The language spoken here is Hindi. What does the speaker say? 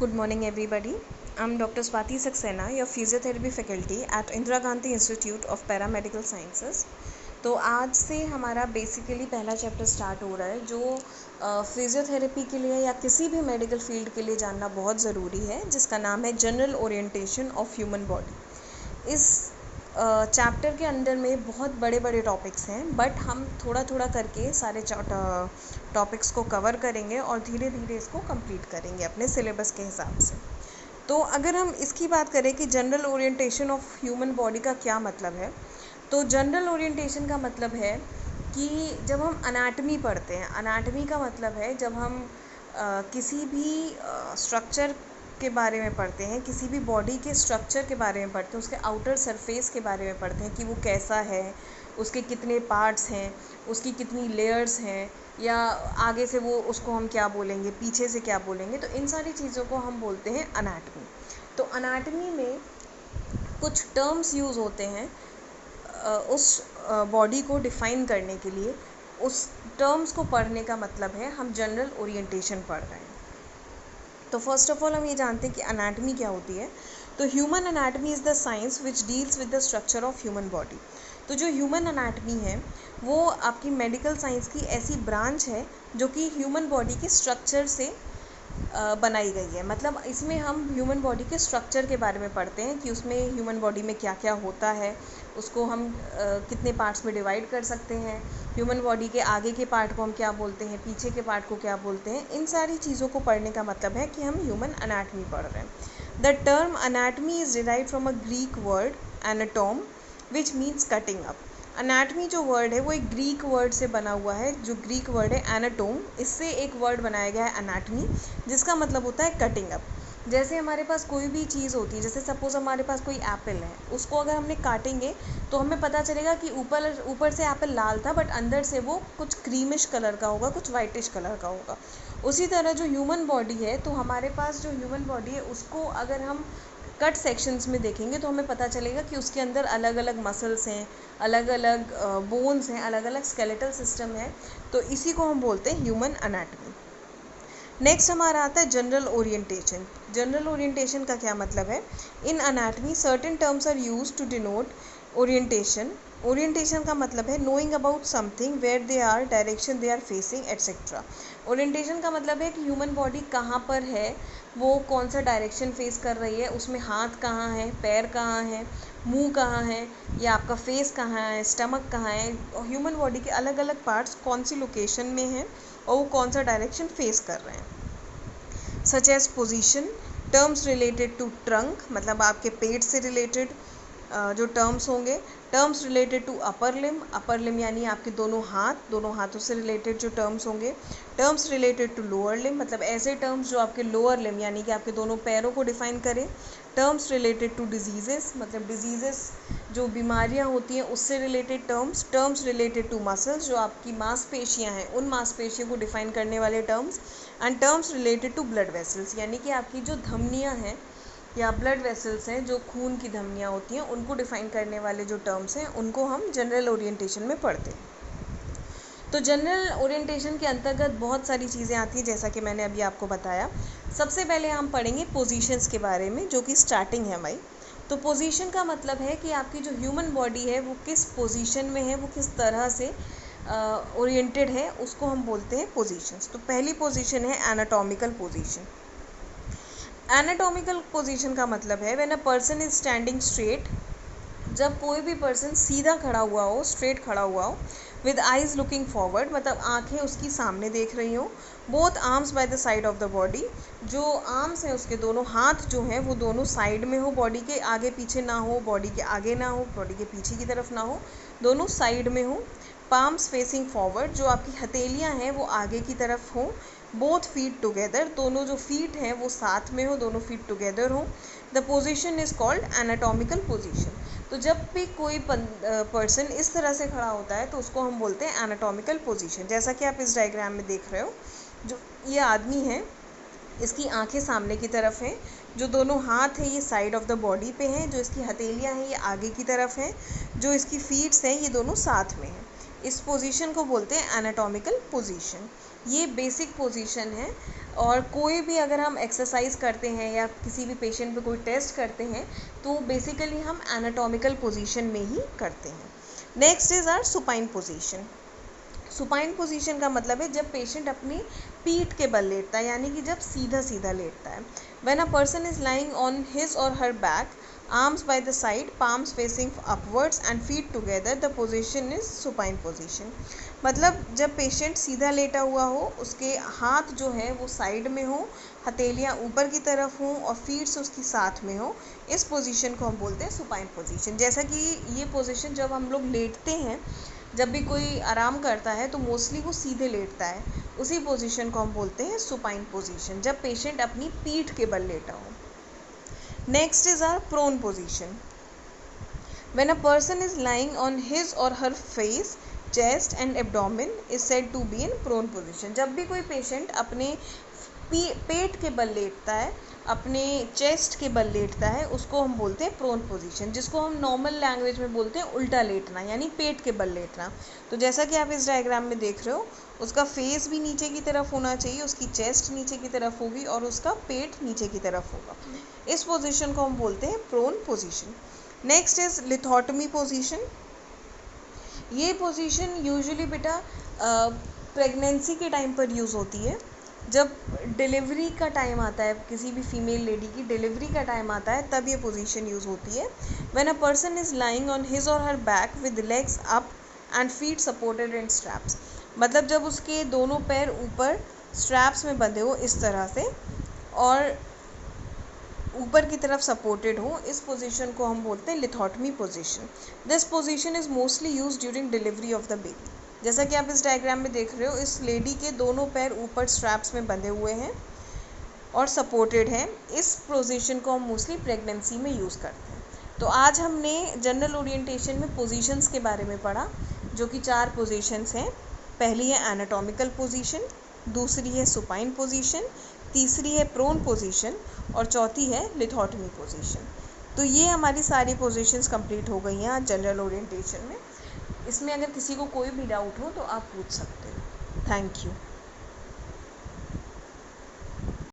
Good morning, everybody. I'm Dr. Swati Saxena, your physiotherapy faculty at Indira Gandhi Institute of Paramedical Sciences. तो आज से हमारा बेसिकली पहला चैप्टर स्टार्ट हो रहा है जो फिजियोथेरेपी के लिए या किसी भी मेडिकल फील्ड के लिए जानना बहुत ज़रूरी है, जिसका नाम है general orientation of human body. इस चैप्टर के अंदर में बहुत बड़े बड़े टॉपिक्स हैं, बट हम थोड़ा थोड़ा करके सारे टॉपिक्स को कवर करेंगे और धीरे धीरे इसको कंप्लीट करेंगे अपने सिलेबस के हिसाब से। तो अगर हम इसकी बात करें कि general orientation of human body का क्या मतलब है, तो जनरल ओरिएंटेशन का मतलब है कि जब हम अनाटमी पढ़ते हैं, अनाटमी का मतलब है जब हम किसी भी स्ट्रक्चर के बारे में पढ़ते हैं, किसी भी बॉडी के स्ट्रक्चर के बारे में पढ़ते हैं, उसके आउटर सरफेस के बारे में पढ़ते हैं कि वो कैसा है, उसके कितने पार्ट्स हैं, उसकी कितनी लेयर्स हैं, या आगे से वो उसको हम क्या बोलेंगे, पीछे से क्या बोलेंगे, तो इन सारी चीज़ों को हम बोलते हैं अनाटमी। तो अनाटमी में कुछ टर्म्स यूज़ होते हैं उस बॉडी को डिफ़ाइन करने के लिए। उस टर्म्स को पढ़ने का मतलब है हम जनरल ओरिएंटेशन पढ़ रहे हैं। तो फर्स्ट ऑफ ऑल हम ये जानते हैं कि अनाटमी क्या होती है। तो human anatomy is the science which deals with the structure of human body. तो जो ह्यूमन अनाटमी है वो आपकी मेडिकल साइंस की ऐसी ब्रांच है जो कि ह्यूमन बॉडी के स्ट्रक्चर से बनाई गई है। मतलब इसमें हम ह्यूमन बॉडी के स्ट्रक्चर के बारे में पढ़ते हैं कि उसमें ह्यूमन बॉडी में क्या क्या होता है, उसको हम कितने पार्ट्स में डिवाइड कर सकते हैं, ह्यूमन बॉडी के आगे के पार्ट को हम क्या बोलते हैं, पीछे के पार्ट को क्या बोलते हैं। इन सारी चीज़ों को पढ़ने का मतलब है कि हम ह्यूमन अनाटमी पढ़ रहे हैं। The term anatomy is derived from a Greek word anatome which means cutting up. Anatomy जो वर्ड है वो एक ग्रीक वर्ड से बना हुआ है, जो ग्रीक वर्ड है एनाटोम, इससे एक वर्ड बनाया गया है अनाटमी, जिसका मतलब होता है कटिंग अप। जैसे हमारे पास कोई भी चीज़ होती है, जैसे सपोज़ हमारे पास कोई एप्पल है, उसको अगर हमने काटेंगे तो हमें पता चलेगा कि ऊपर से एप्पल लाल था, बट अंदर से वो कुछ क्रीमिश कलर का होगा, कुछ वाइटिश कलर का होगा। उसी तरह जो ह्यूमन बॉडी है, तो हमारे पास जो ह्यूमन बॉडी है उसको अगर हम कट सेक्शंस में देखेंगे तो हमें पता चलेगा कि उसके अंदर अलग अलग मसल्स हैं, अलग अलग बोन्स हैं, अलग अलग स्केलेटल सिस्टम है। तो इसी को हम बोलते हैं ह्यूमन अनाटमी। नेक्स्ट हमारा आता है जनरल ओरिएंटेशन। जनरल ओरिएंटेशन का क्या मतलब है? In anatomy certain terms are use to denote orientation. Orientation का मतलब है knowing about something, where they are, direction they are facing, etcetera. Orientation का मतलब है कि ह्यूमन बॉडी कहाँ पर है, वो कौन सा डायरेक्शन फेस कर रही है, उसमें हाथ कहाँ है, पैर कहाँ है, मुंह कहाँ है, या आपका फेस कहाँ है, स्टमक कहाँ है, ह्यूमन बॉडी के अलग अलग पार्ट्स कौन सी लोकेशन में हैं और वो कौन सा डायरेक्शन फेस कर रहे हैं। Such as position, terms related to trunk, मतलब आपके पेट से रिलेटेड जो टर्म्स होंगे। Terms related to upper limb यानी आपके दोनों हाथों से रिलेटेड जो टर्म्स होंगे। Terms related to lower limb, मतलब ऐसे टर्म्स जो आपके लोअर लिम यानी कि आपके दोनों पैरों को डिफाइन करें। टर्म्स रिलेटेड टू डिजीजेस, मतलब डिजीजेस जो बीमारियां होती हैं उससे related terms. Terms related to muscles, जो आपकी मांसपेशियां हैं उन मांसपेशियों को डिफाइन करने वाले terms. And terms related to blood vessels, यानी कि आपकी जो धमनियां हैं या ब्लड वेसल्स हैं, जो खून की धमनियाँ होती हैं, उनको डिफाइन करने वाले जो टर्म्स हैं उनको हम जनरल ओरिएंटेशन में पढ़ते हैं। तो जनरल ओरिएंटेशन के अंतर्गत बहुत सारी चीज़ें आती हैं, जैसा कि मैंने अभी आपको बताया। सबसे पहले हम पढ़ेंगे पोजीशंस के बारे में, जो कि स्टार्टिंग है हमारी। तो पोजीशन का मतलब है कि आपकी जो ह्यूमन बॉडी है वो किस पोजीशन में है, वो किस तरह से ओरिएंटेड है, उसको हम बोलते हैं पोजीशंस। तो पहली पोजीशन है एनाटॉमिकल पोजीशन। एनाटॉमिकल पोजीशन का मतलब है when a person is standing straight, जब कोई भी पर्सन सीधा खड़ा हुआ हो, स्ट्रेट खड़ा हुआ हो, विद आइज लुकिंग फॉरवर्ड, मतलब आंखें उसकी सामने देख रही हों। Both arms by the side of the body, जो आर्म्स हैं उसके दोनों हाथ जो हैं वो दोनों साइड में हो, बॉडी के आगे पीछे ना हो, बॉडी के आगे ना हो, बॉडी के पीछे की तरफ ना हो, दोनों साइड में हो। पाम्स फेसिंग फॉरवर्ड, जो आपकी हथेलियाँ हैं वो आगे की तरफ हों। बोथ फीट टुगेदर, दोनों जो फीट हैं वो साथ में हो, दोनों फीट टुगेदर हों। The position is called anatomical position. तो जब भी कोई पर्सन इस तरह से खड़ा होता है तो उसको हम बोलते हैं एनाटॉमिकल पोजीशन। जैसा कि आप इस डायग्राम में देख रहे हो, जो ये आदमी है इसकी आंखें सामने की तरफ हैं, जो दोनों हाथ हैं ये साइड ऑफ द बॉडी पे हैं, जो इसकी हथेलियाँ हैं ये आगे की तरफ हैं, जो इसकी फीट्स हैं ये दोनों साथ में हैं। इस पोजीशन को बोलते हैं एनाटॉमिकल पोजीशन। ये बेसिक पोजीशन है और कोई भी अगर हम एक्सरसाइज करते हैं या किसी भी पेशेंट पे कोई टेस्ट करते हैं तो बेसिकली हम एनाटॉमिकल पोजीशन में ही करते हैं। Next is our supine position. Supine position का मतलब है जब पेशेंट अपनी पीठ के बल लेटता है, यानी कि जब सीधा सीधा लेटता है। When a person is lying on his or her back, arms by the side, palms facing upwards and feet together, the position is supine position। मतलब जब पेशेंट सीधा लेटा हुआ हो, उसके हाथ जो है वो साइड में हो, हथेलियाँ ऊपर की तरफ हों और फीट्स उसकी साथ में हो, इस पोजीशन को हम बोलते हैं सुपाइन पोजीशन। जैसा कि ये पोजीशन जब हम लोग लेटते हैं, जब भी कोई आराम करता है तो मोस्टली वो सीधे लेटता है, उसी पोजीशन को हम बोलते हैं सुपाइन पोजीशन, जब पेशेंट अपनी पीठ के बल लेटा हो। Next is our prone position. When a person is lying on his or her face, chest and abdomen is said to be in prone position। जब भी कोई पेशेंट अपने पेट के बल लेटता है, अपने चेस्ट के बल लेटता है, उसको हम बोलते हैं प्रोन पोजीशन, जिसको हम नॉर्मल लैंग्वेज में बोलते हैं उल्टा लेटना, यानी पेट के बल लेटना। तो जैसा कि आप इस डायग्राम में देख रहे हो, उसका फेस भी नीचे की तरफ होना चाहिए, उसकी चेस्ट नीचे की तरफ होगी और उसका पेट नीचे की तरफ होगा। इस पोजीशन को हम बोलते हैं prone position. Next is lithotomy position. ये पोजीशन यूजुअली बेटा प्रेगनेंसी के टाइम पर यूज़ होती है। जब डिलीवरी का टाइम आता है, किसी भी फीमेल लेडी की डिलीवरी का टाइम आता है, तब ये पोजीशन यूज़ होती है। When a person is lying on his or her back with legs up and feet supported in straps. मतलब जब उसके दोनों पैर ऊपर स्ट्रैप्स में बंधे हो इस तरह से और ऊपर की तरफ सपोर्टेड हो, इस पोजीशन को हम बोलते हैं lithotomy position. This position is mostly use during delivery of the baby. जैसा कि आप इस डायग्राम में देख रहे हो, इस लेडी के दोनों पैर ऊपर स्ट्रैप्स में बंधे हुए हैं और सपोर्टेड हैं। इस पोजीशन को हम मोस्टली प्रेगनेंसी में यूज़ करते हैं। तो आज हमने जनरल ओरिएंटेशन में पोजीशंस के बारे में पढ़ा, जो कि 4 पोजीशंस हैं। पहली है एनाटॉमिकल पोजीशन, दूसरी है सुपाइन पोजीशन, तीसरी है प्रोन पोजीशन और चौथी है लिथोटमी पोजीशन। तो ये हमारी सारी पोजीशंस कंप्लीट हो गई हैं आज जनरल ओरिएंटेशन में। इसमें अगर किसी को कोई भी डाउट हो तो आप पूछ सकते हो। Thank you.